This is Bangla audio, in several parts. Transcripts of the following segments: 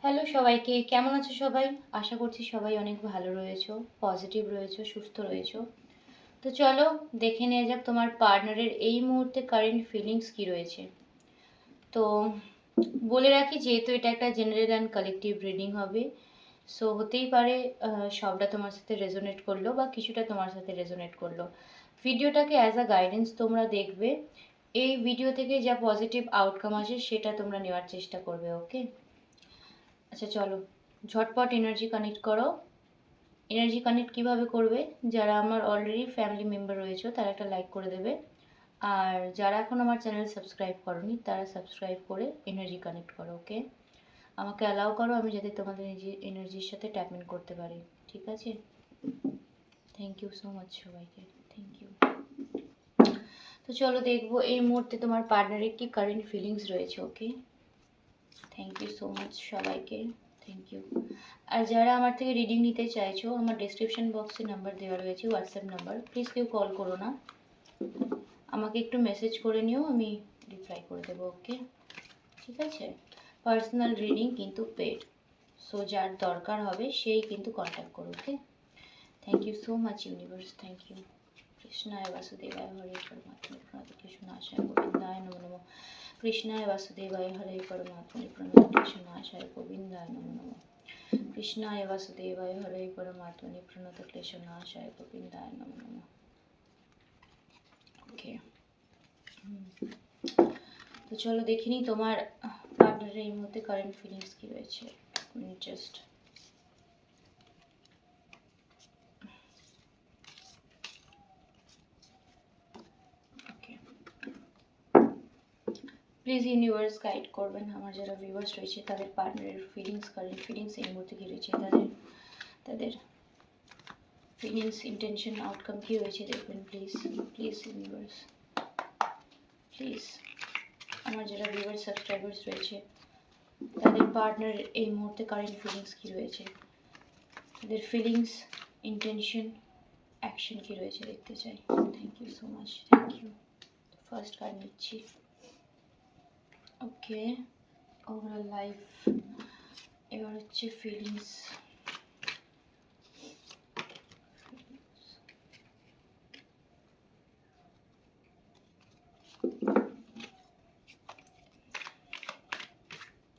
হ্যালো সবাইকে, কেমন আছো সবাই? আশা করছি সবাই অনেক ভালো রয়েছো, পজিটিভ রয়েছো, সুস্থ রয়েছো। তো চলো দেখে নেওয়া যাক তোমার পার্টনারের এই মুহূর্তে কারেন্ট ফিলিংস কি রয়েছে। তো বলে রাখি, যেহেতু এটা একটা জেনারেল অ্যান্ড কালেকটিভ রিডিং হবে, সো হতেই পারে সবটা তোমার সাথে রেজোনেট করলো বা কিছুটা তোমার সাথে রেজোনেট করলো। ভিডিওটাকে অ্যাজ আ গাইডেন্স তোমরা দেখবে, এই ভিডিও থেকে যা পজিটিভ আউটকাম আসে সেটা তোমরা নেওয়ার চেষ্টা করবে। ওকে, আচ্ছা চলো ঝটপট এনার্জি কানেক্ট করো। এনার্জি কানেক্ট কিভাবে করবে? যারা আমার অলরেডি ফ্যামিলি মেম্বার রয়েছে তারা একটা লাইক করে দেবে, আর যারা এখন আমার চ্যানেল সাবস্ক্রাইব করনি তারা সাবস্ক্রাইব করে এনার্জি কানেক্ট করো। ওকে, আমাকে অ্যালাউ করো আমি যাতে তোমাদের এনার্জির সাথে ট্যাপ ইন করতে পারি। ঠিক আছে, থ্যাংক ইউ সো মাচ সবাইকে, থ্যাংক ইউ। তো চলো দেখবো এই মুহূর্তে তোমার পার্টনারের কি কারেন্ট ফিলিংস রয়েছে। ওকে, থ্যাংক ইউ সো মাচ সবাইকে, থ্যাংক ইউ। আর যারা আমার থেকে রিডিং নিতে চাইছো, আমার ডেসক্রিপশন বক্সে নাম্বার দেওয়া রয়েছে, হোয়াটসঅ্যাপ নাম্বার। প্লিজ কেউ কল করো না, আমাকে একটু মেসেজ করে নিও, আমি রিপ্লাই করে দেবো। ওকে, ঠিক আছে। পার্সোনাল রিডিং কিন্তু পেড, সো যার দরকার হবে সেই কিন্তু কন্ট্যাক্ট করো। Okay, thank you so much universe, thank you. কৃষ্ণায় বাসুদেবায় হরে পরমাত্মনে প্রণতকেশনাশায় গোবিন্দায় নমো নমঃ। কৃষ্ণায় বাসুদেবায় হরে পরমাত্মনে প্রণতকেশনাশায় গোবিন্দায় নমো নমঃ। কৃষ্ণায় বাসুদেবায় হরে পরমাত্মনে প্রণতক্লেশনাশায় গোবিন্দায় নমো নমঃ। ওকে, তো চলো দেখে নিই তোমার পার্টনারের এই মুহূর্তে কারেন্ট ফিলিংস কি রয়েছে। জাস্ট প্লিজ ইউনিভার্স গাইড করবেন আমার যারা ভিউয়ার্স রয়েছে তাদের পার্টনারের ফিলিংস, কারেন্ট ফিলিংস এই মুহূর্তে কী রয়েছে, তাদের ফিলিংস, ইন্টেনশন, আউটকাম কী রয়েছে দেখবেন। প্লিজ প্লিজ ইউনিভার্স, প্লিজ আমার যারা ভিউয়ার্স সাবস্ক্রাইবার্স রয়েছে তাদের পার্টনার এই মুহূর্তে কারেন্ট ফিলিংস কী রয়েছে, তাদের ফিলিংস, ইন্টেনশন, অ্যাকশন কী রয়েছে দেখতে চাই। Thank you so much, thank you. First card নিচ্ছি। ওকে, ওভারঅল লাইফ, এবার হচ্ছে feelings.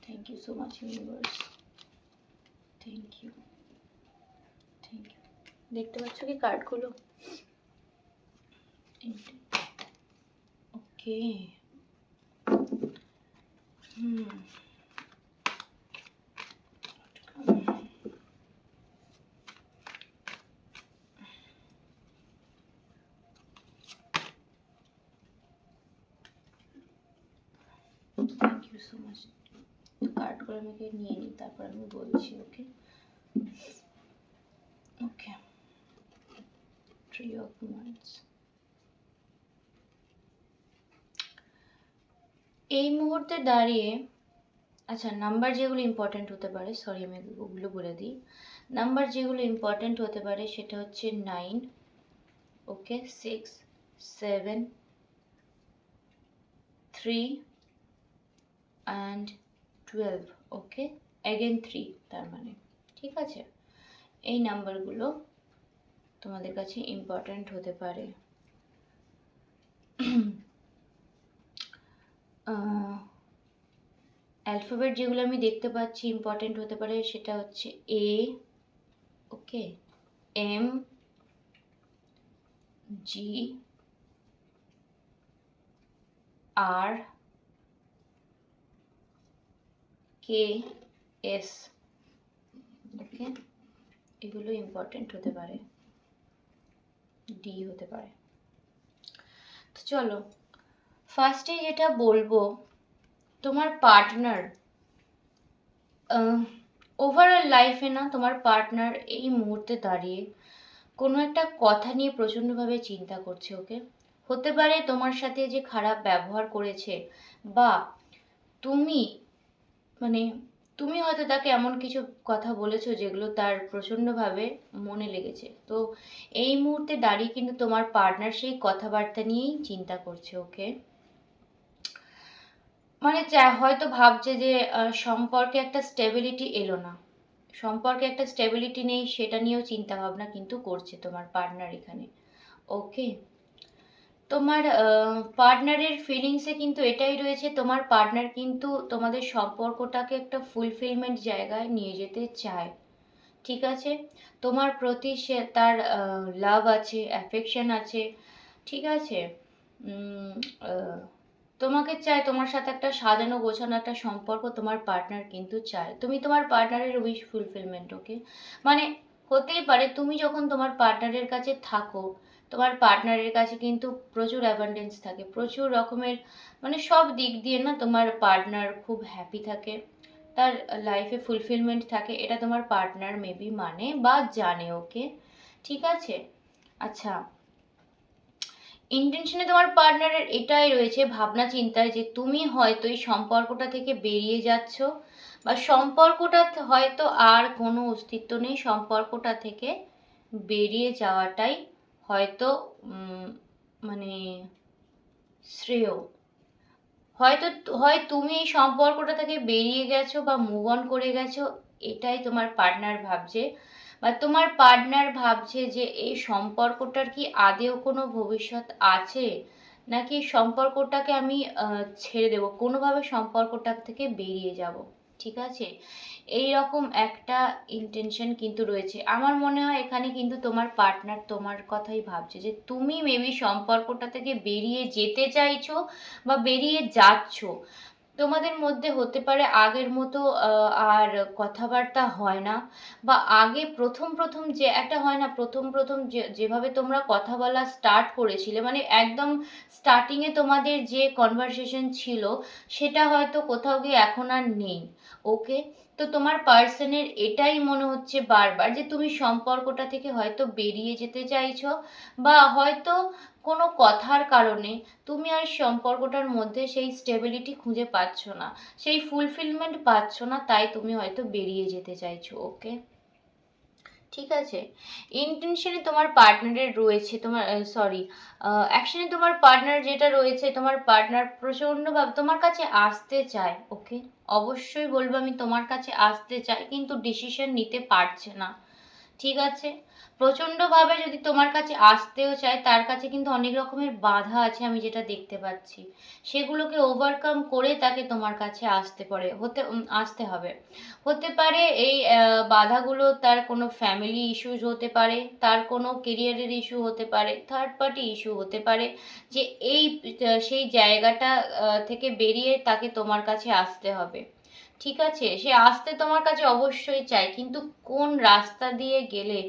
Thank you so much universe, thank you, thank you. দেখতে পাচ্ছ কি কার্ডগুলো? Okay, thank you so much. কার্ডগুলো আমাকে নিয়ে নিই, তারপর আমি বলছি। Okay, okay, three of wands. এই মুহূর্তে দাঁড়িয়ে, আচ্ছা নাম্বার যেগুলো ইম্পর্ট্যান্ট হতে পারে, সরি আমি ওগুলো বলে দিই। নাম্বার যেগুলো ইম্পর্ট্যান্ট হতে পারে সেটা হচ্ছে 9, ওকে, 6, 7, 3 অ্যান্ড 12। ওকে, অ্যাগেন 3, তার মানে ঠিক আছে, এই নাম্বারগুলো তোমাদের কাছে ইম্পর্ট্যান্ট হতে পারে। অ্যালফাবেট যেগুলো আমি দেখতে পাচ্ছি ইম্পর্ট্যান্ট হতে পারে সেটা হচ্ছে এ, ওকে, এম, জি, আর, কে, এস। ওকে, এগুলো ইম্পর্ট্যান্ট হতে পারে, ডি হতে পারে। তো চলো ফার্স্টে যেটা বলবো, তোমার পার্টনার ওভারঅল লাইফে না, তোমার পার্টনার এই মুহূর্তে দাঁড়িয়ে কোনো একটা কথা নিয়ে প্রচণ্ডভাবে চিন্তা করছে। ওকে, হতে পারে তোমার সাথে যে খারাপ ব্যবহার করেছে, বা তুমি মানে তুমি হয়তো তাকে এমন কিছু কথা বলেছো যেগুলো তার প্রচণ্ডভাবে মনে লেগেছে। তো এই মুহূর্তে দাঁড়িয়ে কিন্তু তোমার পার্টনার সেই কথাবার্তা নিয়েই চিন্তা করছে। ওকে, মানে হয়তো ভাবছে যে সম্পর্কে একটা স্টেবিলিটি এলো না, সম্পর্কে একটা স্টেবিলিটি নেই, সেটা নিয়েও চিন্তা ভাবনা কিন্তু করছে তোমার পার্টনার এখানে। ওকে, তোমার পার্টনারের ফিলিংসে কিন্তু এটাই রয়েছে, তোমার পার্টনার কিন্তু তোমাদের সম্পর্কটাকে একটা ফুলফিলমেন্ট জায়গায় নিয়ে যেতে চায়। ঠিক আছে, তোমার প্রতি সে তার লাভ আছে, অ্যাফেকশন আছে। ঠিক আছে, উম, আহ, তোমাকে চায়, তোমার সাথে একটা সাজানো গোছানো একটা সম্পর্ক তোমার পার্টনার কিন্তু চায়, তুমি তোমার পার্টনারের উইশ ফুলফিলমেন্ট। ওকে, মানে হতেই পারে তুমি যখন তোমার পার্টনারের কাছে থাকো, তোমার পার্টনারের কাছে কিন্তু প্রচুর অ্যাবান্ডেন্স থাকে, প্রচুর রকমের, মানে সব দিক দিয়ে না তোমার পার্টনার খুব হ্যাপি থাকে, তার লাইফে ফুলফিলমেন্ট থাকে, এটা তোমার পার্টনার মেবি মানে বা জানে। ওকে, ঠিক আছে। আচ্ছা, ইন্টেনশনে তোমার পার্টনারের এটাই রয়েছে, ভাবনা চিন্তায়, যে তুমি হয়তো এই সম্পর্কটা থেকে বেরিয়ে যাচ্ছ, বা সম্পর্কটা হয়তো আর কোনো অস্তিত্ব নেই, সম্পর্কটা থেকে বেরিয়ে যাওয়াটাই হয়তো মানে শ্রেয়। হয়তো হয় তুমি এই সম্পর্কটা থেকে বেরিয়ে গেছো বা মুভ অন করে গেছো, এটাই তোমার পার্টনার ভাবছে, বা তোমার পার্টনার ভাবছে যে এই সম্পর্কটার কি আদেও কোনো ভবিষ্যৎ আছে, নাকি সম্পর্কটাকে আমি ছেড়ে দেবো, কোনোভাবে সম্পর্কটা থেকে বেরিয়ে যাব। ঠিক আছে, এই রকম একটা ইন্টেনশন কিন্তু রয়েছে। আমার মনে হয় এখানে কিন্তু তোমার পার্টনার তোমার কথাই ভাবছে, যে তুমি মেবি সম্পর্কটা থেকে বেরিয়ে যেতে চাইছো বা বেরিয়ে যাচ্ছ। তোমাদের মধ্যে হতে পারে আগের মতো আর কথাবার্তা হয় না, বা আগে প্রথম প্রথম যে একটা হয় না, প্রথম প্রথম যেভাবে তোমরা কথা বলা স্টার্ট করেছিলে, মানে একদম স্টার্টিংয়ে তোমাদের যে কনভারসেশন ছিল, সেটা হয়তো কোথাও গিয়ে এখন আর নেই। ওকে, তো তোমার পার্সনের এটাই মনে হচ্ছে বারবার, যে তুমি সম্পর্কটা থেকে হয়তো বেরিয়ে যেতে চাইছো, বা হয়তো কোনো কথার কারণে তুমি আর সম্পর্কটার মধ্যে সেই স্টেবিলিটি খুঁজে পাচ্ছ না, সেই ফুলফিলমেন্ট পাচ্ছ না, তাই তুমি হয়তো বেরিয়ে যেতে চাইছো। ওকে, ঠিক আছে, ইন্টেনশনে তোমার পার্টনারের রয়েছে, তোমার সরি অ্যাকশনে তোমার পার্টনার যেটা রয়েছে, তোমার পার্টনার প্রচণ্ডভাবে তোমার কাছে আসতে চায়। ওকে, অবশ্যই বলবো আমি, তোমার কাছে আসতে চায় কিন্তু ডিসিশন নিতে পারছে না। ঠিক আছে, প্রচণ্ডভাবে যদি তোমার কাছে আসতেও চায়, তার কাছে কিন্তু অনেক রকমের বাধা আছে, আমি যেটা দেখতে পাচ্ছি, সেগুলোকে ওভারকাম করে তাকে তোমার কাছে আসতে হবে। হতে পারে এই বাধাগুলো তার কোনো ফ্যামিলি ইস্যুস হতে পারে, তার কোনো কেরিয়ারের ইস্যু হতে পারে, থার্ড পার্টি ইস্যু হতে পারে, যে এই সেই জায়গাটা থেকে বেরিয়ে তাকে তোমার কাছে আসতে হবে। ঠিক আছে, সে আসতে তোমার কাছে অবশ্যই চায়, কিন্তু কোন রাস্তা দিয়ে গেলে,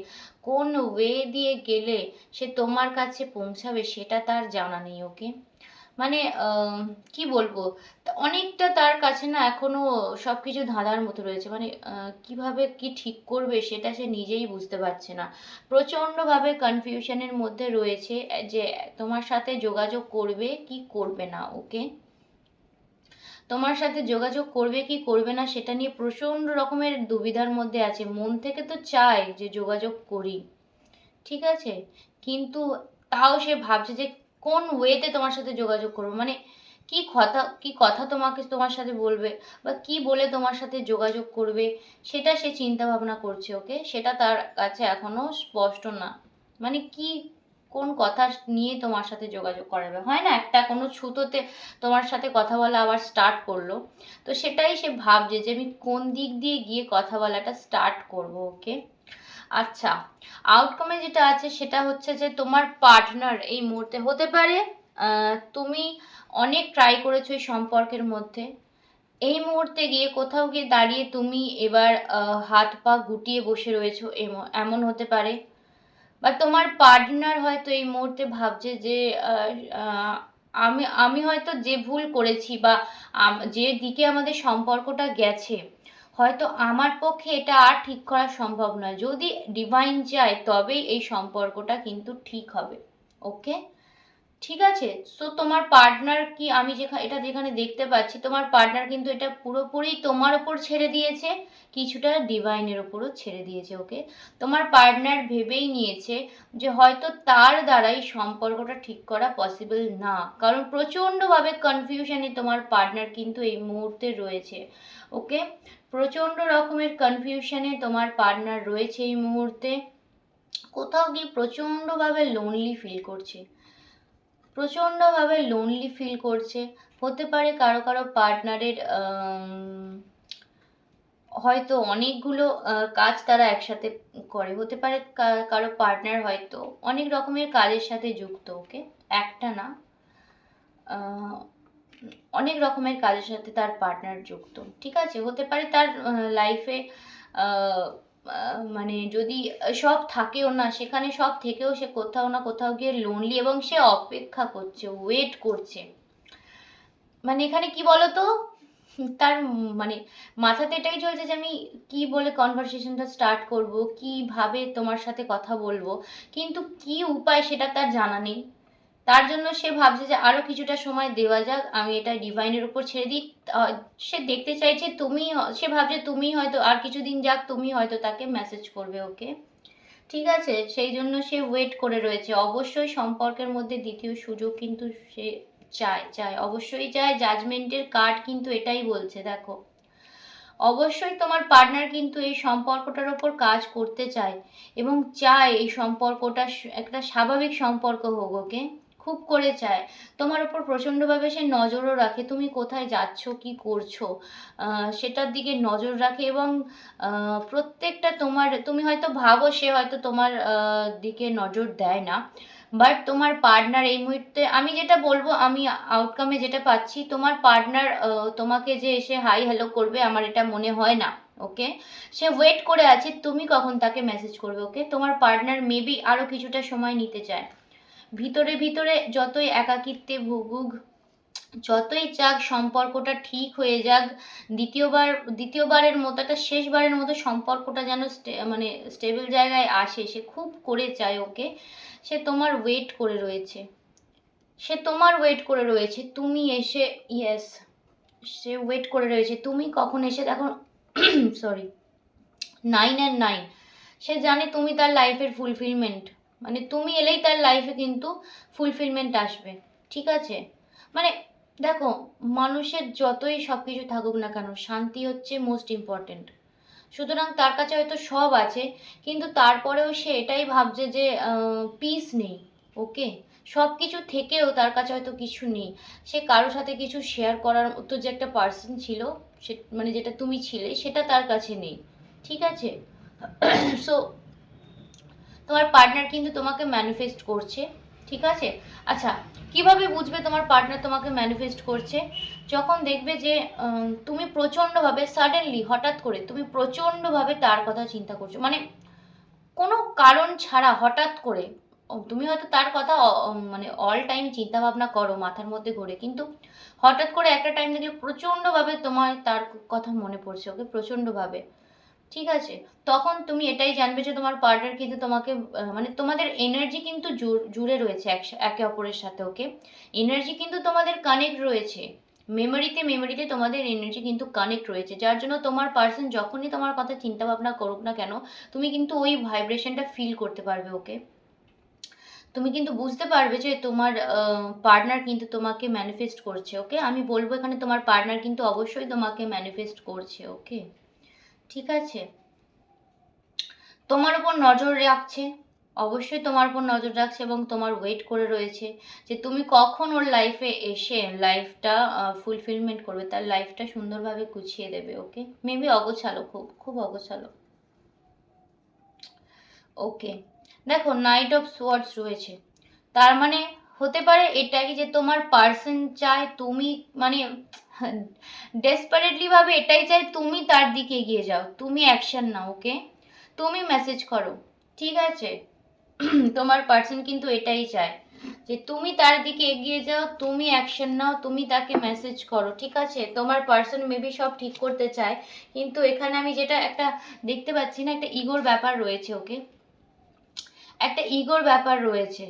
কোন ওয়ে দিয়ে গেলে সে তোমার কাছে পৌঁছাবে সেটা তার জানা নেই। ওকে, মানে কি বলবো, অনেকটা তার কাছে না এখনো সবকিছু ধাঁধার মতো রয়েছে, মানে কিভাবে কি ঠিক করবে সেটা সে নিজেই বুঝতে পারছে না, প্রচন্ডভাবে কনফিউশনের মধ্যে রয়েছে, যে তোমার সাথে যোগাযোগ করবে কি করবে না। ওকে, তোমার সাথে যোগাযোগ করবে কি করবে না সেটা নিয়ে প্রচন্ড রকমের দুবিধার মধ্যে আছে, মন থেকে তো চায় যে যোগাযোগ করি, ঠিক আছে, কিন্তু তাও সে ভাবছে যে কোন ওয়েতে তোমার সাথে যোগাযোগ করবো, মানে কি কথা তোমার সাথে বলবে, বা কি বলে তোমার সাথে যোগাযোগ করবে, সেটা সে চিন্তা ভাবনা করছে। ওকে, সেটা তার কাছে এখনো স্পষ্ট না, মানে কি, কোন কথা নিয়ে তোমার সাথে যোগাযোগ করাবে, হয় না একটা কোনো ছুতোতে তোমার সাথে কথা বলা আবার স্টার্ট করলো, তো সেটাই সে ভাবছে যে আমি কোন দিক দিয়ে গিয়ে কথা বলাটা স্টার্ট করব। ওকে, আচ্ছা, আউটকামে যেটা আছে সেটা হচ্ছে যে তোমার পার্টনার এই মুহূর্তে হতে পারে তুমি অনেক ট্রাই করেছো এই সম্পর্কের মধ্যে, এই মুহূর্তে গিয়ে কোথাও গিয়ে দাঁড়িয়ে তুমি এবার হাত পা গুটিয়ে বসে রয়েছো, এমন হতে পারে, বা তোমার পার্টনার হয়তো এই মুহূর্তে ভাবছে যে আহ, আহ, আমি আমি হয়তো যে ভুল করেছি, বা যে দিকে আমাদের সম্পর্কটা গেছে, হয়তো আমার পক্ষে এটা আর ঠিক করা সম্ভব নয়, যদি ডিভাইন চায় তবেই এই সম্পর্কটা কিন্তু ঠিক হবে। ওকে, ঠিক আছে। সো তোমার পার্টনার কি, আমি যেখানে দেখতে পাচ্ছি, তোমার পার্টনার কিন্তু এটা পুরোপুরি তোমার ওপর ছেড়ে দিয়েছে, কিছুটা ডিভাইনের ওপরও ছেড়ে দিয়েছে। ওকে, তোমার পার্টনার ভেবেই নিয়েছে যে হয়তো তার দ্বারাই সম্পর্কটা ঠিক করা পসিবল না, কারণ প্রচণ্ডভাবে কনফিউশনে তোমার পার্টনার কিন্তু এই মুহূর্তে রয়েছে। ওকে, প্রচণ্ড রকমের কনফিউশনে তোমার পার্টনার রয়েছে এই মুহূর্তে। কোথাও গিয়ে প্রচণ্ডভাবে লোনলি ফিল করছে, প্রচণ্ডভাবে লোনলি ফিল করছে। হতে পারে কারো কারো পার্টনারের হয়তো অনেকগুলো কাজ তারা একসাথে করে, হতে পারে কারো পার্টনার হয়তো অনেক রকমের কাজের সাথে যুক্ত। ওকে, একটা না, অনেক রকমের কাজের সাথে তার পার্টনার যুক্ত। ঠিক আছে, হতে পারে তার লাইফে মানে যদি সব থাকেও না, সেখানে সব থেকেও সে কোথাও না কোথাও গিয়ে লোনলি, এবং সে অপেক্ষা করছে, ওয়েট করছে। মানে এখানে কি বলতো, তার মানে মাথাতে এটাই চলছে যে আমি কি বলে কনভারসেশনটা স্টার্ট করব, কিভাবে তোমার সাথে কথা বলবো, কিন্তু কি উপায় সেটা তার জানা নেই। তার জন্য সে ভাবছে যে আরো কিছুটা সময় দেওয়া যাক, আমি এটা ডিভাইনের উপর ছেড়ে দিই। সে দেখতে চাইছে সে ভাবছে তুমি হয়তো আর কিছুদিন যাক, তুমি হয়তো তাকে মেসেজ করবে। ওকে, ঠিক আছে, সেই জন্য সে ওয়েট করে রয়েছে। অবশ্যই সম্পর্কের মধ্যে দ্বিতীয় সুযোগ কিন্তু সে চায়, অবশ্যই চায়। জাজমেন্টের কার্ড কিন্তু এটাই বলছে, দেখো। অবশ্যই তোমার পার্টনার কিন্তু এই সম্পর্কটার ওপর কাজ করতে চায় এবং চায় এই সম্পর্কটা একটা স্বাভাবিক সম্পর্ক হোক। ওকে, খুব করে চায়। তোমার ওপর প্রচণ্ডভাবে সে নজরও রাখে, তুমি কোথায় যাচ্ছ, কি করছো, সেটার দিকে নজর রাখে। এবং প্রত্যেকটা তুমি হয়তো ভাবো সে হয়তো তোমার দিকে নজর দেয় না, বাট তোমার পার্টনার এই মুহূর্তে, আমি যেটা বলবো, আমি আউটকামে যেটা পাচ্ছি, তোমার পার্টনার তোমাকে যে এসে হাই হ্যালো করবে আমার এটা মনে হয় না। ওকে, সে ওয়েট করে আছে তুমি কখন তাকে মেসেজ করবে। ওকে, তোমার পার্টনার মেবি আরো কিছুটা সময় নিতে চায়। ভিতরে ভিতরে যতই একাকিত্বে ভুগুক, যতই চাক সম্পর্কটা ঠিক হয়ে যাক, দ্বিতীয়বারের মতো, একটা শেষবারের মতো সম্পর্কটা যেন মানে স্টেবল জায়গায় আসে, সে খুব করে চায়। ওকে, সে তোমার ওয়েট করে রয়েছে, তুমি এসে, ইয়েস, সে ওয়েট করে রয়েছে তুমি কখন এসে দেখো। সরি, 9 আর 9, সে জানে তুমি তার লাইফের ফুলফিলমেন্ট, মানে তুমি এলেই তার লাইফে কিন্তু ফুলফিলমেন্ট আসবে। ঠিক আছে, মানে দেখো, মানুষের যতই সব কিছু থাকুক না কেন, শান্তি হচ্ছে মোস্ট ইম্পর্টেন্ট। সুতরাং তার কাছে হয়তো সব আছে, কিন্তু তারপরেও সে এটাই ভাবছে যে পিস নেই। ওকে, সব কিছু থেকেও তার কাছে হয়তো কিছু নেই। সে কারোর সাথে কিছু শেয়ার করার মতো যে একটা পার্সন ছিল, সে মানে যেটা তুমি ছিলে, সেটা তার কাছে নেই। ঠিক আছে, সো তোমার পার্টনার কিন্তু তোমাকে ম্যানিফেস্ট করছে। ঠিক আছে, আচ্ছা, কিভাবে বুঝবে তোমার পার্টনার তোমাকে ম্যানিফেস্ট করছে? যখন দেখবে যে তুমি প্রচণ্ডভাবে সাডেনলি, হঠাৎ করে তুমি প্রচণ্ডভাবে তার কথা চিন্তা করছো, মানে কোনো কারণ ছাড়া হঠাৎ করে। তুমি হয়তো তার কথা মানে অল টাইম চিন্তা ভাবনা করো, মাথার মধ্যে ঘোরে, কিন্তু হঠাৎ করে একটা টাইম দেখলে প্রচণ্ডভাবে তোমার তার কথা মনে পড়ছে। ওকে, প্রচণ্ডভাবে। ঠিক আছে, তখন তুমি এটাই জানবে যে তোমার পার্টনার কিন্তু তোমাকে মানে তোমাদের এনার্জি কিন্তু জুড়ে রয়েছে একে অপরের সাথে। ওকে, এনার্জি কিন্তু তোমাদের কানেক্ট রয়েছে, মেমোরিতে তোমাদের এনার্জি কিন্তু কানেক্ট রয়েছে, যার জন্য তোমার পার্সন যখনই তোমার কথা চিন্তা ভাবনা করুক না কেন, তুমি কিন্তু ওই ভাইব্রেশনটা ফিল করতে পারবে। ওকে, তুমি কিন্তু বুঝতে পারবে যে তোমার পার্টনার কিন্তু তোমাকে ম্যানিফেস্ট করছে। ওকে, আমি বলবো এখানে তোমার পার্টনার কিন্তু অবশ্যই তোমাকে ম্যানিফেস্ট করছে। ওকে, ঠিক আছে, তোমার উপর নজর রাখছে, অবশ্যই তোমার উপর নজর রাখছে, এবং তোমার ওয়েট করে রয়েছে যে তুমি কখন ওর লাইফে এসে লাইফটা ফুলফিলমেন্ট করবে, তার লাইফটা সুন্দরভাবে গুছিয়ে দেবে। ওকে, মেবি অগোছালো, খুব খুব অগোছালো। ওকে, দেখো, নাইট অফ সোয়ার্ডস রয়েছে, তার মানে হতে পারে এটাই যে তোমার পার্সন চায় তুমি, মানে ডেসপারেটলি ভাবে এটাই চায় তুমি তার দিকে এগিয়ে যাও, তুমি অ্যাকশন নাও। ওকে, তুমি মেসেজ করো। ঠিক আছে, তোমার পার্সন কিন্তু এটাই চায় যে তুমি তার দিকে এগিয়ে যাও, তুমি অ্যাকশন নাও, তুমি তাকে মেসেজ করো। ঠিক আছে, তোমার পার্সন মেবি সব ঠিক করতে চায়, কিন্তু এখানে আমি যেটা একটা দেখতে পাচ্ছি না, একটা ইগোর ব্যাপার রয়েছে। ওকে, একটা ইগোর ব্যাপার রয়েছে,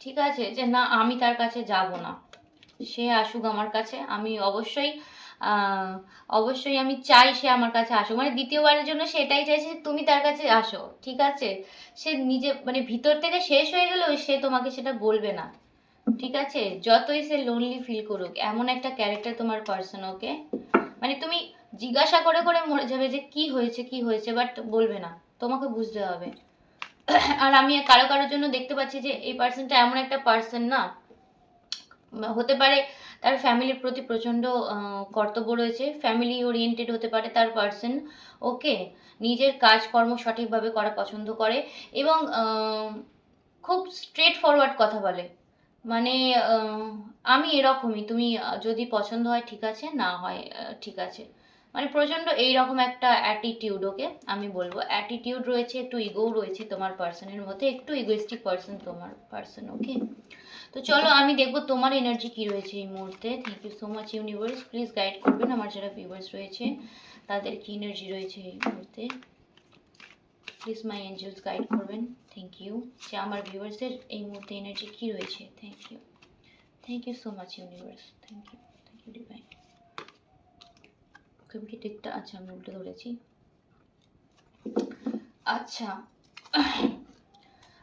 ঠিক আছে, যে না আমি তার কাছে যাব না, সে আসুক আমার কাছে, আমি অবশ্যই অবশ্যই আমি চাই সে আমার কাছে আসুক, মানে দ্বিতীয়বারের জন্য সে এটাই চাইছে যে তুমি তার কাছে আসো, ঠিক আছে। সে নিজে মানে ভিতর থেকে শেষ হয়ে গেলেও সে তোমাকে সেটা বলবে না, ঠিক আছে। যতই সে লোনলি ফিল করুক, এমন একটা ক্যারেক্টার তোমার পার্সন, ওকে। মানে তুমি জিজ্ঞাসা করে করে মরে যাবে যে কি হয়েছে কি হয়েছে, বাট বলবে না, তোমাকে বুঝতে হবে। আর আমি কারো কারোর জন্য দেখতে পাচ্ছি যে এই পার্সনটা এমন একটা পার্সন না, হতে পারে তার ফ্যামিলির প্রতি প্রচণ্ড কর্তব্য রয়েছে, ফ্যামিলি ওরিয়েন্টেড হতে পারে তার পার্সন, ওকে। নিজের কাজকর্ম সঠিকভাবে করা পছন্দ করে এবং খুব স্ট্রেট ফরওয়ার্ড কথা বলে। মানে আমি এরকমই, তুমি যদি পছন্দ হয় ঠিক আছে, না হয় ঠিক আছে। মানে প্রচণ্ড এইরকম একটা অ্যাটিটিউড, ওকে। আমি বলবো অ্যাটিটিউড রয়েছে, একটু ইগোও রয়েছে তোমার পার্সনের মধ্যে, একটু ইগোইস্টিক পার্সন তোমার পার্সন, ওকে। তো চলো আমি দেখবো তোমার এনার্জি কি রয়েছে এই মুহূর্তে। Thank you so much universe, please guide করবেন আমার যারা ভিউয়ার্স রয়েছে তাদের কি এনার্জি রয়েছে এই মুহূর্তে। প্লিজ মাই এঞ্জেলস গাইড করবেন, থ্যাংক ইউ। যে আমার ভিউয়ার্সের এই মুহূর্তে এনার্জি কি রয়েছে, thank you so much universe, thank you divine. Okay, আমি কি ঠিকটা, আচ্ছা আমি উল্টে ধরেছি। আচ্ছা,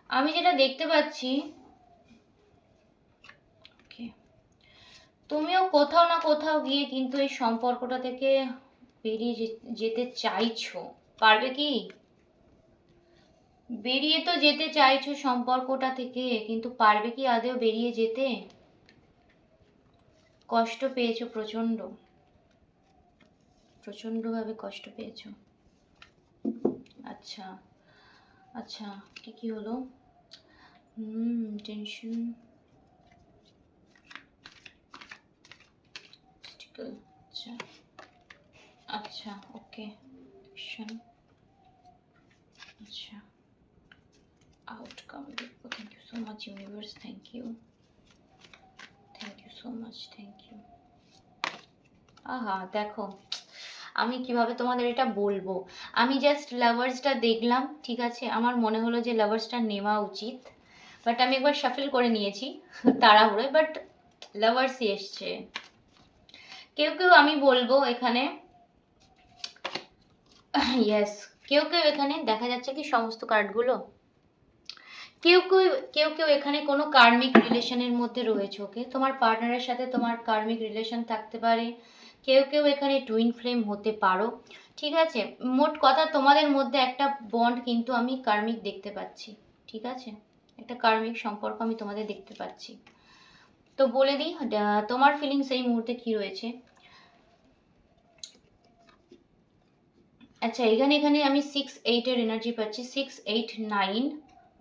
আমি যেটা দেখতে পাচ্ছি, তুমিও কোথাও না কোথাও গিয়ে কিন্তু এই সম্পর্কটা থেকে বেরিয়ে যেতে চাইছো, পারবে কি? বেরিয়ে তো যেতে চাইছো সম্পর্কটা থেকে, কিন্তু পারবে কি আদৌ বেরিয়ে যেতে? কষ্ট পেয়েছো প্রচন্ড, প্রচন্ডভাবে কষ্ট পেয়েছো। আচ্ছা আচ্ছা, কি কি হলো? টেনশন, আচ্ছা আচ্ছা, ওকে। আচ্ছা, আউটকাম দেখবো। Thank you so much universe, thank you so much, thank you. আহা দেখো, আমি কিভাবে তোমাদের এটা বলবো, আমি জাস্ট লাভার্সটা দেখলাম, ঠিক আছে, আমার মনে হলো যে লাভার্সটা নেওয়া উচিত, বাট আমি একবার শাফল করে নিয়েছি তাড়াহুড়োয়, বাট লাভার্সই এসছে। কেউ কেউ আমি বলবো এখানে, ইয়েস, কেউ কেউ এখানে দেখা যাচ্ছে কি সমস্ত কার্ডগুলো, কেউ কেউ কেউ কেউ এখানে কোনো কার্মিক রিলেশনের মধ্যে রয়েছে, ওকে। তোমার পার্টনারের সাথে তোমার কার্মিক রিলেশন থাকতে পারে, কেউ কেউ এখানে টুইন ফ্লেম হতে পারো, ঠিক আছে। মোট কথা তোমাদের মধ্যে একটা বন্ড কিন্তু আমি কার্মিক দেখতে পাচ্ছি, ঠিক আছে। একটা কার্মিক সম্পর্ক আমি তোমাদের দেখতে পাচ্ছি। তো বলে দিই তোমার ফিলিংস এই মুহূর্তে কি রয়েছে। আচ্ছা, এখানে আমি 6-8 এনার্জি পাচ্ছি, 6-8-9,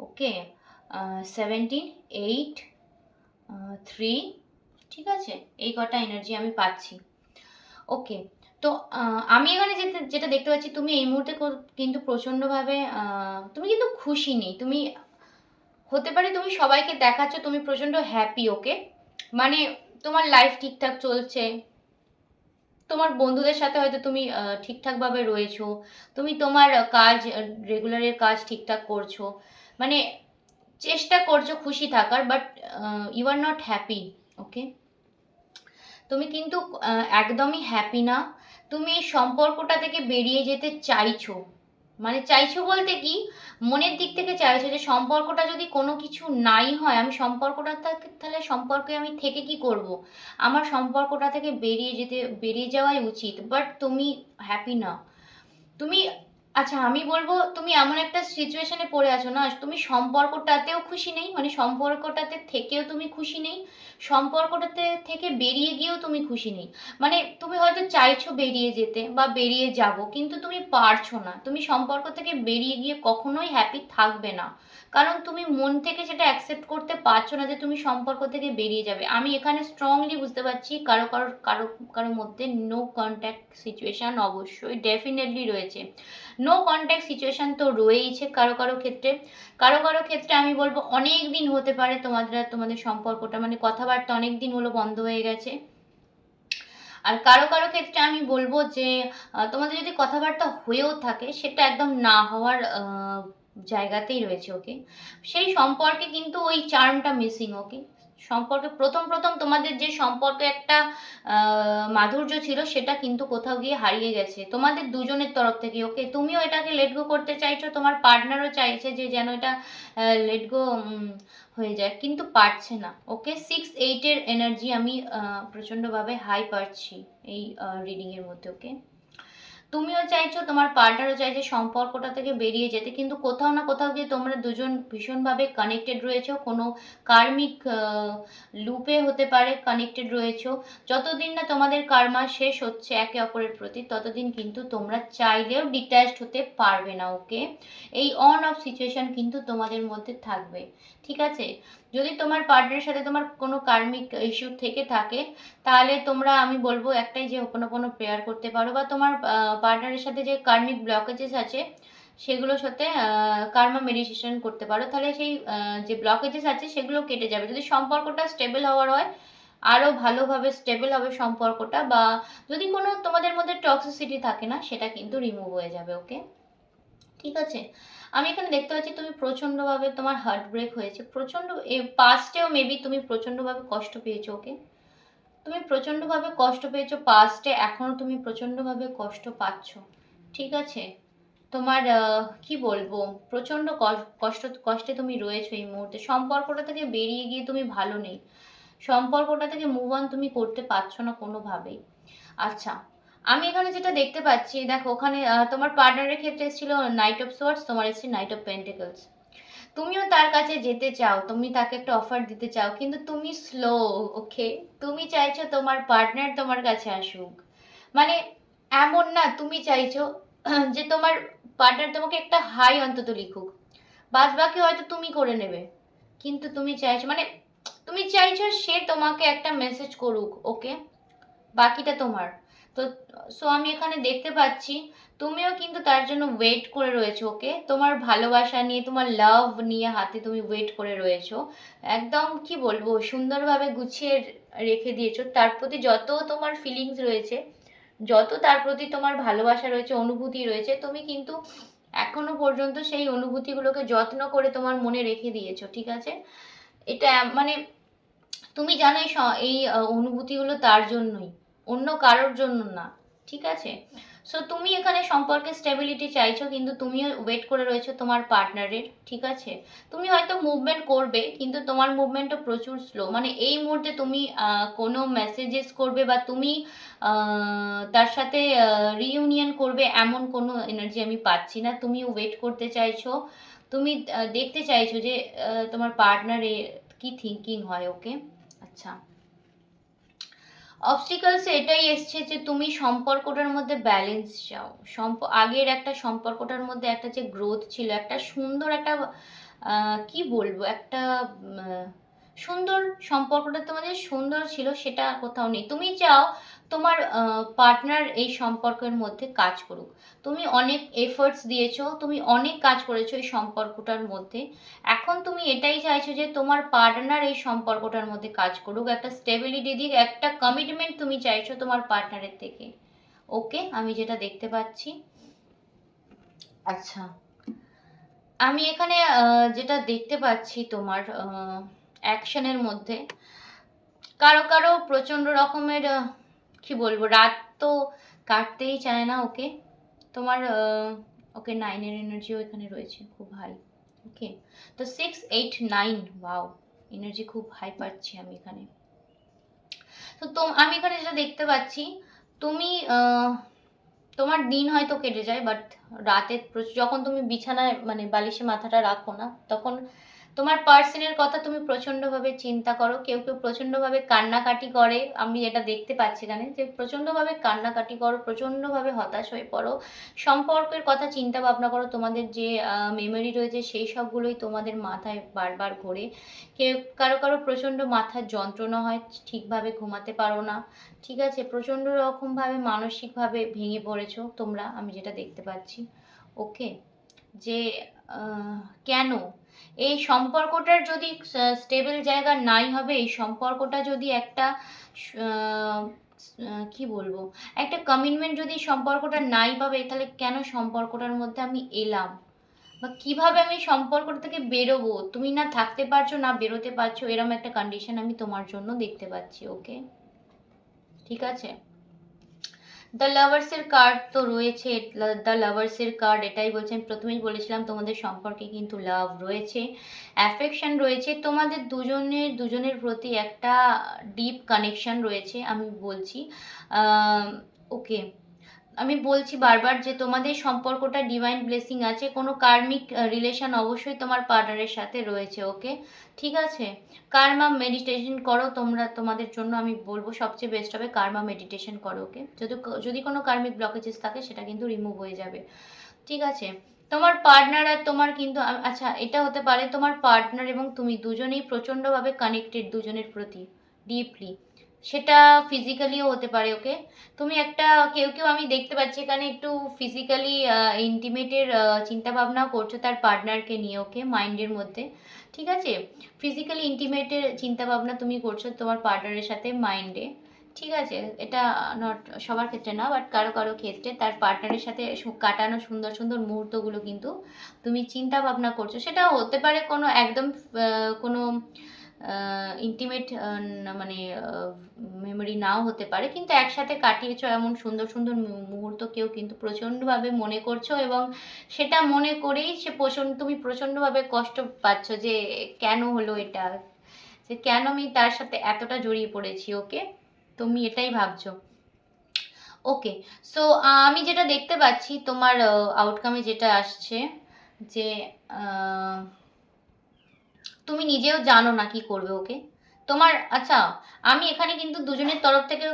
ওকে, 17-8-3, ঠিক আছে, এই কটা এনার্জি আমি পাচ্ছি, ওকে। তো আমি এখানে যেটা দেখতে পাচ্ছি, তুমি এই মুহূর্তে কিন্তু প্রচণ্ডভাবে তুমি কিন্তু খুশি নেই, তুমি হতে পারে তুমি সবাইকে দেখাচ্ছ তুমি প্রচণ্ড হ্যাপি, ওকে। মানে তোমার লাইফ ঠিকঠাক চলছে, তোমার বন্ধুদের সাথে হয়তো তুমি ঠিকঠাকভাবে রয়েছো, তুমি তোমার কাজ, রেগুলারের কাজ ঠিকঠাক করছো, মানে চেষ্টা করছো খুশি থাকার, but you are not happy, okay. তুমি কিন্তু একদমই হ্যাপি না, তুমি এই সম্পর্কটা থেকে বেরিয়ে যেতে চাইছো, মানে চাইছো বলতে কি, মনের দিক থেকে চাইছো যে সম্পর্কটা যদি কোনো কিছু নাই হয়, আমি সম্পর্কটা তাহলে সম্পর্কে আমি থেকে কি করব, আমার সম্পর্কটা থেকে বেরিয়ে যাওয়াই উচিত, বাট তুমি হ্যাপি না, তুমি, আচ্ছা আমি বলবো তুমি এমন একটা সিচুয়েশনে পড়ে আছো না, তুমি সম্পর্কটাতেও খুশি নেই, মানে সম্পর্কটাতে থেকেও তুমি খুশি নেই, সম্পর্কটাতে থেকে বেরিয়ে গিয়েও তুমি খুশি নেই, মানে তুমি হয়তো চাইছো বেরিয়ে যেতে বা বেরিয়ে যাব, কিন্তু তুমি পারছো না, তুমি সম্পর্ক থেকে বেরিয়ে গিয়ে কখনোই হ্যাপি থাকবে না, কারণ তুমি মন থেকে সেটা অ্যাকসেপ্ট করতে পারছো না যে তুমি সম্পর্ক থেকে বেরিয়ে যাবে। আমি এখানে স্ট্রংলি বুঝতে পারছি কারো কারো কারো কারো মধ্যে নো কন্ট্যাক্ট সিচুয়েশান অবশ্যই ডেফিনেটলি রয়েছে, নো কন্ট্যাক্ট সিচুয়েশান তো রয়েইছে কারো কারো ক্ষেত্রে, কারো কারো ক্ষেত্রে আমি বলবো অনেক দিন হতে পারে তোমাদের আর তোমাদের সম্পর্কটা, মানে কথাবার্তা অনেক দিন হলো বন্ধ হয়ে গেছে, আর কারো কারো ক্ষেত্রে আমি বলবো যে তোমাদের যদি কথাবার্তা হয়েও থাকে সেটা একদম না হওয়ার জায়গাতেই রয়েছে। ওকে, সেই সম্পর্কে কিন্তু ওই চার্মটা মিসিং। ওকে, সম্পর্কে প্রথম প্রথম তোমাদের যে সম্পর্কে একটা মাধুর্য ছিল সেটা কিন্তু কোথাও গিয়ে হারিয়ে গেছে তোমাদের দুজনের তরফ থেকে। ওকে, তুমিও এটাকে লেট গো করতে চাইছো, তোমার পার্টনারও চাইছে যে যেন এটা লেট গো হয়ে যায়, কিন্তু পারছে না। ওকে, 6-8-এর এনার্জি আমি প্রচণ্ডভাবে হাই পাচ্ছি এই রিডিংয়ের মধ্যে। ওকে, তুমিও চাইছো, তোমার পার্টনারও চাইছে সম্পর্কটা থেকে বেরিয়ে যেতে, কিন্তু কোথাও না কোথাও গিয়ে তোমরা দুজন ভীষণভাবে কানেক্টেড রয়েছো, কোনো কার্মিক লুপে হতে পারে কানেক্টেড রয়েছো। যতদিন না তোমাদের কার্মা শেষ হচ্ছে একে অপরের প্রতি, ততদিন কিন্তু তোমরা চাইলেও ডিট্যাচড হতে পারবে না। ওকে, এই অন অফ সিচুয়েশন কিন্তু তোমাদের মধ্যে থাকবে। ঠিক আছে, যদি তোমার পার্টনারের সাথে তোমার কোনো কার্মিক ইস্যু থেকে থাকে, তাহলে তোমরা, আমি বলবো একটাই, যে কোনো প্রেয়ার করতে পারো, বা তোমার পার্টনারের সাথে যে কার্মিক ব্লকেজেস আছে সেগুলোর সাথে কার্মা মেডিটেশন করতে পারো, তাহলে সেই যে ব্লকেজেস আছে সেগুলো কেটে যাবে। যদি সম্পর্কটা স্টেবল হওয়ার হয়, আরও ভালোভাবে স্টেবল হবে সম্পর্কটা, বা যদি কোনো তোমাদের মধ্যে টক্সিসিটি থাকে না, সেটা কিন্তু রিমুভ হয়ে যাবে। ওকে, ঠিক আছে, আমি এখানে দেখতে পাচ্ছি তুমি প্রচণ্ডভাবে তোমার হার্ট ব্রেক হয়েছে, প্রচণ্ড পাস্টেও মেবি তুমি প্রচণ্ডভাবে কষ্ট পেয়েছো। ওকে, তুমি প্রচণ্ডভাবে কষ্ট পেয়েছো পাস্টে, এখনো তুমি প্রচণ্ডভাবে কষ্ট পাচ্ছ। ঠিক আছে, তোমার কি বলবো, প্রচণ্ড কষ্টে তুমি রয়েছো এই মুহূর্তে। সম্পর্কটা থেকে বেরিয়ে গিয়ে তুমি ভালো নেই, সম্পর্কটা থেকে মুভ অন তুমি করতে পারছো না কোনোভাবেই। আচ্ছা, আমি এখানে যেটা দেখতে পাচ্ছি, দেখো ওখানে তোমার পার্টনারের ক্ষেত্রে এসেছিল নাইট অফ সোয়ার্ডস, তোমার এসেছে নাইট অফ পেন্টিকলস। তুমিও তার কাছে যেতে চাও, তুমি তাকে একটা অফার দিতে চাও, কিন্তু তুমি স্লো। ওকে, তুমি চাইছো তোমার পার্টনার তোমার কাছে আসুক, মানে এমন না, তুমি চাইছো যে তোমার পার্টনার তোমাকে একটা হাই অন্তত লিখুক, বাদ বাকি হয়তো তুমি করে নেবে, কিন্তু তুমি চাইছো, মানে তুমি চাইছো সে তোমাকে একটা মেসেজ করুক। ওকে, বাকিটা তোমার। তো সো আমি এখানে দেখতে পাচ্ছি তুমিও কিন্তু তার জন্য ওয়েট করে রয়েছো। ওকে, তোমার ভালোবাসা নিয়ে, তোমার লাভ নিয়ে হাতে তুমি ওয়েট করে রয়েছো, একদম কি বলবো, সুন্দরভাবে গুছিয়ে রেখে দিয়েছো। তার প্রতি যত তোমার ফিলিংস রয়েছে, যত তার প্রতি তোমার ভালোবাসা রয়েছে, অনুভূতি রয়েছে, তুমি কিন্তু এখনো পর্যন্ত সেই অনুভূতিগুলোকে যত্ন করে তোমার মনে রেখে দিয়েছো। ঠিক আছে, এটা মানে তুমি জানো এই অনুভূতিগুলো তার জন্যই, অন্য কারোর জন্য না। ঠিক আছে, সো তুমি এখানে সম্পর্কে স্টেবিলিটি চাইছো, কিন্তু তুমিও ওয়েট করে রয়েছো তোমার পার্টনারের। ঠিক আছে, তুমি হয়তো মুভমেন্ট করবে, কিন্তু তোমার মুভমেন্টও প্রচুর স্লো, মানে এই মুহূর্তে তুমি কোনো মেসেজেস করবে, বা তুমি তার সাথে রিইউনিয়ন করবে, এমন কোনো এনার্জি আমি পাচ্ছি না। তুমি ওয়েট করতে চাইছো, তুমি দেখতে চাইছো যে তোমার পার্টনারে কি থিঙ্কিং হয়। ওকে, আচ্ছা, অবস্টিকলস এটাই এসছে যে তুমি সম্পর্কটার মধ্যে ব্যালেন্স চাও। আগের একটা সম্পর্কটার মধ্যে একটা যে গ্রোথ ছিল, একটা সুন্দর একটা কি বলবো, একটা সুন্দর সম্পর্কটা তোমাদের সুন্দর ছিল, সেটা কোথাও নেই। তুমি চাও তোমার পার্টনার এই সম্পর্কের মধ্যে কাজ করুক, তুমি অনেক এফোর্টস দিয়েছো, তুমি অনেক কাজ করেছো এই সম্পর্কটার মধ্যে, এখন তুমি এটাই চাইছো যে তোমার পার্টনার এই সম্পর্কটার মধ্যে কাজ করুক, একটা স্টেবিলিটি দিক, একটা কমিটমেন্ট তুমি চাইছো তোমার পার্টনারের থেকে। ওকে, আমি যেটা দেখতে পাচ্ছি। আচ্ছা, আমি এখানে যেটা দেখতে পাচ্ছি তোমার অ্যাকশনের মধ্যে, কারো কারো প্রচন্ড রকমের কি বলবো, রাত তো কাটতেই চায় না। ওকে, তোমার ওকে 9-এর এনার্জিও এখানে রয়েছে, খুব হাই। ওকে, তো 6-8-9, ওয়াও, এনার্জি খুব হাই পাচ্ছি আমি এখানে। তো আমি এখানে যেটা দেখতে পাচ্ছি, তুমি তোমার দিন হয়তো কেটে যায়, বাট রাতে যখন তুমি বিছানায় মানে বালিশে মাথাটা রাখো না, তখন তোমার পার্সনের কথা তুমি প্রচণ্ডভাবে চিন্তা করো। কেউ কেউ প্রচণ্ডভাবে কান্নাকাটি করে, আমি এটা দেখতে পাচ্ছি এখানে, যে প্রচণ্ডভাবে কান্নাকাটি করো, প্রচণ্ডভাবে হতাশ হয়ে পড়ো, সম্পর্কের কথা চিন্তা ভাবনা করো, তোমাদের যে মেমোরি রয়েছে সেই সবগুলোই তোমাদের মাথায় বারবার ঘোরে। কেউ কারো কারো প্রচণ্ড মাথার যন্ত্রণা হয়, ঠিকভাবে ঘুমাতে পারো না। ঠিক আছে, প্রচণ্ড রকমভাবে মানসিকভাবে ভেঙে পড়েছো তোমরা, আমি যেটা দেখতে পাচ্ছি। ওকে, যে কেন এই সম্পর্কটার যদি স্টেবল জায়গা নাই হবে, এই সম্পর্কটা যদি একটা কি বলবো, একটা কমিটমেন্ট যদি সম্পর্কটা নাই পাবে, তাহলে কেন সম্পর্কটার মধ্যে আমি এলাম? বা কিভাবে আমি সম্পর্কটা থেকে বেরোবো, তুমি না থাকতে পারছো না বেরোতে পারছো, এরকম একটা কন্ডিশন আমি তোমার জন্য দেখতে পাচ্ছি। ওকে, ঠিক আছে। দ্য লাভার্সের কার্ড তো রয়েছে, দ্য লাভার্সের কার্ড এটাই বলছে, আমি প্রথমেই বলেছিলাম তোমাদের সম্পর্কে কিন্তু লাভ রয়েছে, অ্যাফেকশন রয়েছে, তোমাদের দুজনের প্রতি একটা ডিপ কানেকশন রয়েছে আমি বলছি। ওকে, আমি বলছি বারবার যে তোমাদের সম্পর্কটা ডিভাইন ব্লেসিং আছে, কোনো কার্মিক রিলেশন অবশ্যই তোমার পার্টনারের সাথে রয়েছে। ওকে, ঠিক আছে। কার্মা মেডিটেশন করো তোমরা, তোমাদের জন্য আমি বলবো সবচেয়ে বেস্ট হবে কার্মা মেডিটেশন করো। ওকে, যদি যদি কোনো কার্মিক ব্লকেজেস থাকে সেটা কিন্তু রিমুভ হয়ে যাবে, ঠিক আছে। তোমার পার্টনার আর তোমার কিন্তু আচ্ছা, এটা হতে পারে তোমার পার্টনার এবং তুমি দুজনেই প্রচণ্ডভাবে কানেক্টেড দুজনের প্রতি ডিপলি, সেটা ফিজিক্যালিও হতে পারে। ওকে, তুমি একটা কেউ কেউ আমি দেখতে পাচ্ছি এখানে একটু ফিজিক্যালি ইন্টিমেটের চিন্তা ভাবনাও করছো তার পার্টনারকে নিয়ে। ওকে, মাইন্ডের মধ্যে, ঠিক আছে, ফিজিক্যালি ইন্টিমেটের চিন্তা ভাবনা তুমি করছো তোমার পার্টনারের সাথে মাইন্ডে, ঠিক আছে। এটা নট সবার ক্ষেত্রে না, বাট কারো কারো ক্ষেত্রে তার পার্টনারের সাথে কাটানো সুন্দর সুন্দর মুহূর্তগুলো কিন্তু তুমি চিন্তা ভাবনা করছো। সেটা হতে পারে কোনো একদম কোনো ইন্টিমেট মানে মেমোরি নাও হতে পারে, কিন্তু একসাথে কাটিয়েছো এমন সুন্দর সুন্দর মুহূর্তকেও কিন্তু প্রচণ্ডভাবে মনে করছো, এবং সেটা মনে করেই তুমি প্রচণ্ডভাবে কষ্ট পাচ্ছ যে কেন হলো এটা, যে কেন আমি তার সাথে এতটা জড়িয়ে পড়েছি। ওকে, তুমি এটাই ভাবছো। ওকে, সো আমি যেটা দেখতে পাচ্ছি তোমার আউটকামে যেটা আসছে যে তুমি নিজেও জানো না কি করবে। ওকে, তোমার আচ্ছা, আমি এখানে কিন্তু দুজনের তরফ থেকে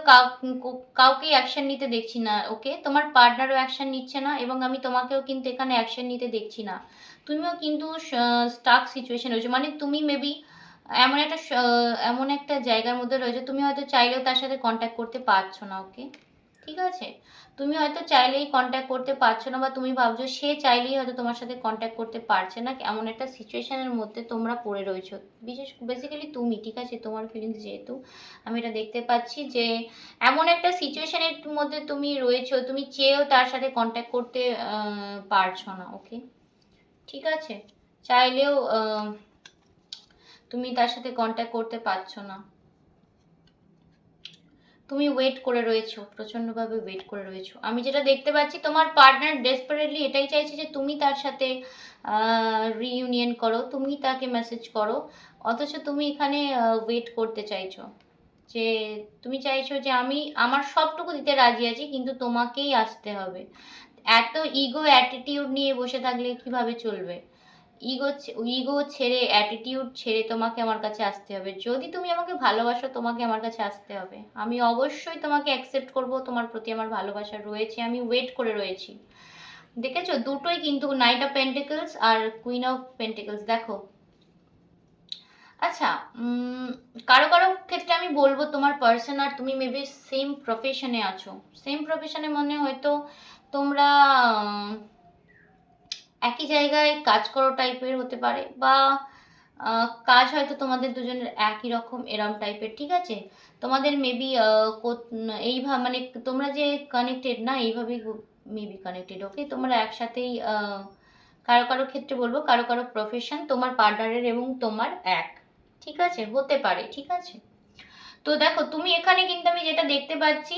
কাউকেই অ্যাকশন নিতে দেখছি না। ওকে, তোমার পার্টনারও অ্যাকশন নিচ্ছে না, এবং আমি তোমাকেও কিন্তু এখানে অ্যাকশন নিতে দেখছি না। তুমিও কিন্তু স্টাক সিচুয়েশন রয়েছে, মানে তুমি মেবি এমন একটা জায়গার মধ্যে রয়েছে, তুমি হয়তো চাইলেও তার সাথে কন্ট্যাক্ট করতে পারছো না। ওকে, ঠিক আছে, তুমি হয়তো চাইলেই কন্ট্যাক্ট করতে পারছো না, বা তুমি ভাবছো সে চাইলেই হয়তো তোমার সাথে কন্ট্যাক্ট করতে পারছে না, এমন একটা সিচুয়েশনের মধ্যে তোমরা পড়ে রয়েছো। বেসিক্যালি তুমি, ঠিক আছে, তোমার ফিলিংস যেহেতু আমি এটা দেখতে পাচ্ছি যে এমন একটা সিচুয়েশনের মধ্যে তুমি রয়েছো, তুমি চেয়েও তার সাথে কন্ট্যাক্ট করতে পারছো না। ওকে, ঠিক আছে, চাইলেও তুমি তার সাথে কন্ট্যাক্ট করতে পারছো না, তুমি ওয়েট করে রয়েছো, প্রচণ্ডভাবে ওয়েট করে রয়েছো। আমি যেটা দেখতে পাচ্ছি তোমার পার্টনার ডেসপারেটলি এটাই চাইছে যে তুমি তার সাথে রিইউনিয়ন করো, তুমি তাকে মেসেজ করো, অথচ তুমি এখানে ওয়েট করতে চাইছো, যে তুমি চাইছো যে আমি আমার সবটুকু দিতে রাজি আছি কিন্তু তোমাকেই আসতে হবে। এত ইগো অ্যাটিটিউড নিয়ে বসে থাকলে কিভাবে চলবে? ইগো ইগো ছেড়ে, অ্যাটিটিউড ছেড়ে তোমাকে আমার কাছে আসতে হবে। যদি তুমি আমাকে ভালোবাসো তোমাকে আমার কাছে আসতে হবে, আমি অবশ্যই তোমাকে অ্যাকসেপ্ট করব, তোমার প্রতি আমার ভালোবাসা রয়েছে, আমি ওয়েট করে রয়েছি। দেখেছো দুটোই কিন্তু, নাইট অফ পেন্টিকলস আর কুইন অফ পেন্টিকলস, দেখো। আচ্ছা, কারো কারো ক্ষেত্রে আমি বলবো তোমার পার্সন আর তুমি মেবি সেম প্রফেশনে আছো, সেম প্রফেশনে মানে হয়তো তোমরা একই জায়গায় কাজ করো টাইপের হতে পারে, বা কাজ হয়তো তোমাদের দুজনের একই রকম এরম টাইপের, ঠিক আছে। তোমাদের মেবি এইভাবে মানে তোমরা যে কানেক্টেড না এইভাবেই মেবি কানেক্টেড। ওকে, তোমরা একসাথেই কারো কারো ক্ষেত্রে বলবো কারো কারো প্রফেশন তোমার পার্টনারের এবং তোমার এক, ঠিক আছে, হতে পারে, ঠিক আছে। তো দেখো তুমি এখানে কিন্তু আমি যেটা দেখতে পাচ্ছি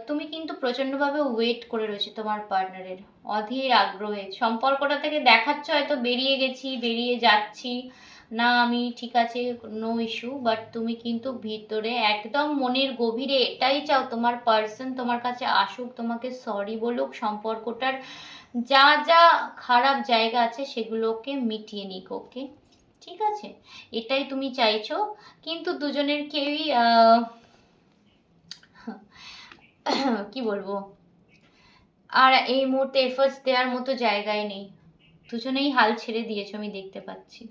তুমি কিন্তু প্রচণ্ডভাবে ওয়েট করে রয়েছে তোমার পার্টনারের, অধীর আগ্রহে সম্পর্কটা থেকে দেখাচ্ছ হয়তো বেরিয়ে গেছি, বেরিয়ে যাচ্ছি না আমি, ঠিক আছে, নো ইস্যু, বাট তুমি কিন্তু ভিতরে একদম মনের গভীরে এটাই চাও তোমার পার্সন তোমার কাছে আসুক, তোমাকে সরি বলুক, সম্পর্কটার যা যা খারাপ জায়গা আছে সেগুলোকে মিটিয়ে নিক। ওকে, ঠিক আছে, এটাই তুমি চাইছো, কিন্তু দুজনের কেউই কি বলবো, আর এই মুহূর্তে এফোর্টস দেওয়ার মতো জায়গায় নেই, দুজনেই হাল ছেড়ে দিয়েছো আমি দেখতে পাচ্ছি।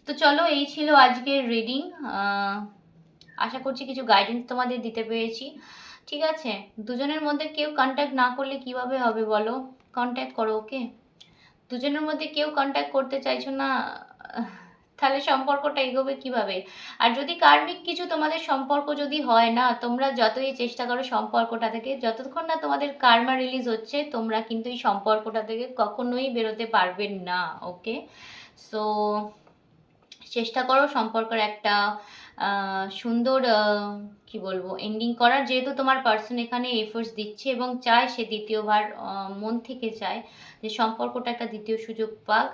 তো চলো, এই ছিল আজকের রিডিং। আশা করছি কিছু গাইডেন্স তোমাদের দিতে পেরেছি, ঠিক আছে। দুজনের মধ্যে কেউ কন্ট্যাক্ট না করলে কিভাবে হবে বলো, কন্ট্যাক্ট করো। ওকে, দুজনের মধ্যে কেউ কন্ট্যাক্ট করতে চাইছো না, তাহলে সম্পর্কটা এগোবে কিভাবে? আর যদি কার্মিক কিছু তোমাদের সম্পর্ক যদি হয় না, তোমরা যতই চেষ্টা করো সম্পর্কটা থেকে, যতক্ষণ না তোমাদের কার্মা রিলিজ হচ্ছে, তোমরা কিন্তু এই সম্পর্কটা থেকে কখনোই বেরোতে পারবে না। ওকে, সো চেষ্টা করো সম্পর্কের একটা সুন্দর কি বলবো এন্ডিং করার। যেহেতু তোমার পার্সন এখানে এফোর্টস দিচ্ছে এবং চায় সে দ্বিতীয়বার মন থেকে চায় যে সম্পর্কটা একটা দ্বিতীয় সুযোগ পাক।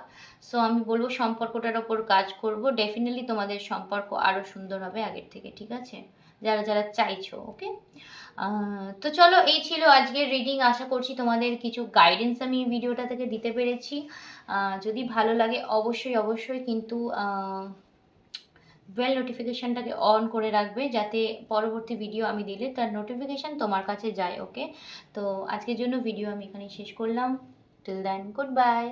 সো আমি বলবো সম্পর্কটার ওপর কাজ করব, ডেফিনেটলি তোমাদের সম্পর্ক আরও সুন্দর হবে আগের থেকে, ঠিক আছে, যারা যারা চাইছো। ওকে, তো চলো, এই ছিল আজকের রিডিং। আশা করছি তোমাদের কিছু গাইডেন্স আমি এই ভিডিওটা থেকে দিতে পেরেছি। যদি ভালো লাগে অবশ্যই অবশ্যই কিন্তু বেল নোটিফিকেশানটাকে অন করে রাখবে, যাতে পরবর্তী ভিডিও আমি দিলে তার নোটিফিকেশান তোমার কাছে যায়। ওকে, তো আজকের জন্য ভিডিও আমি এখানেই শেষ করলাম। Till then, good bye.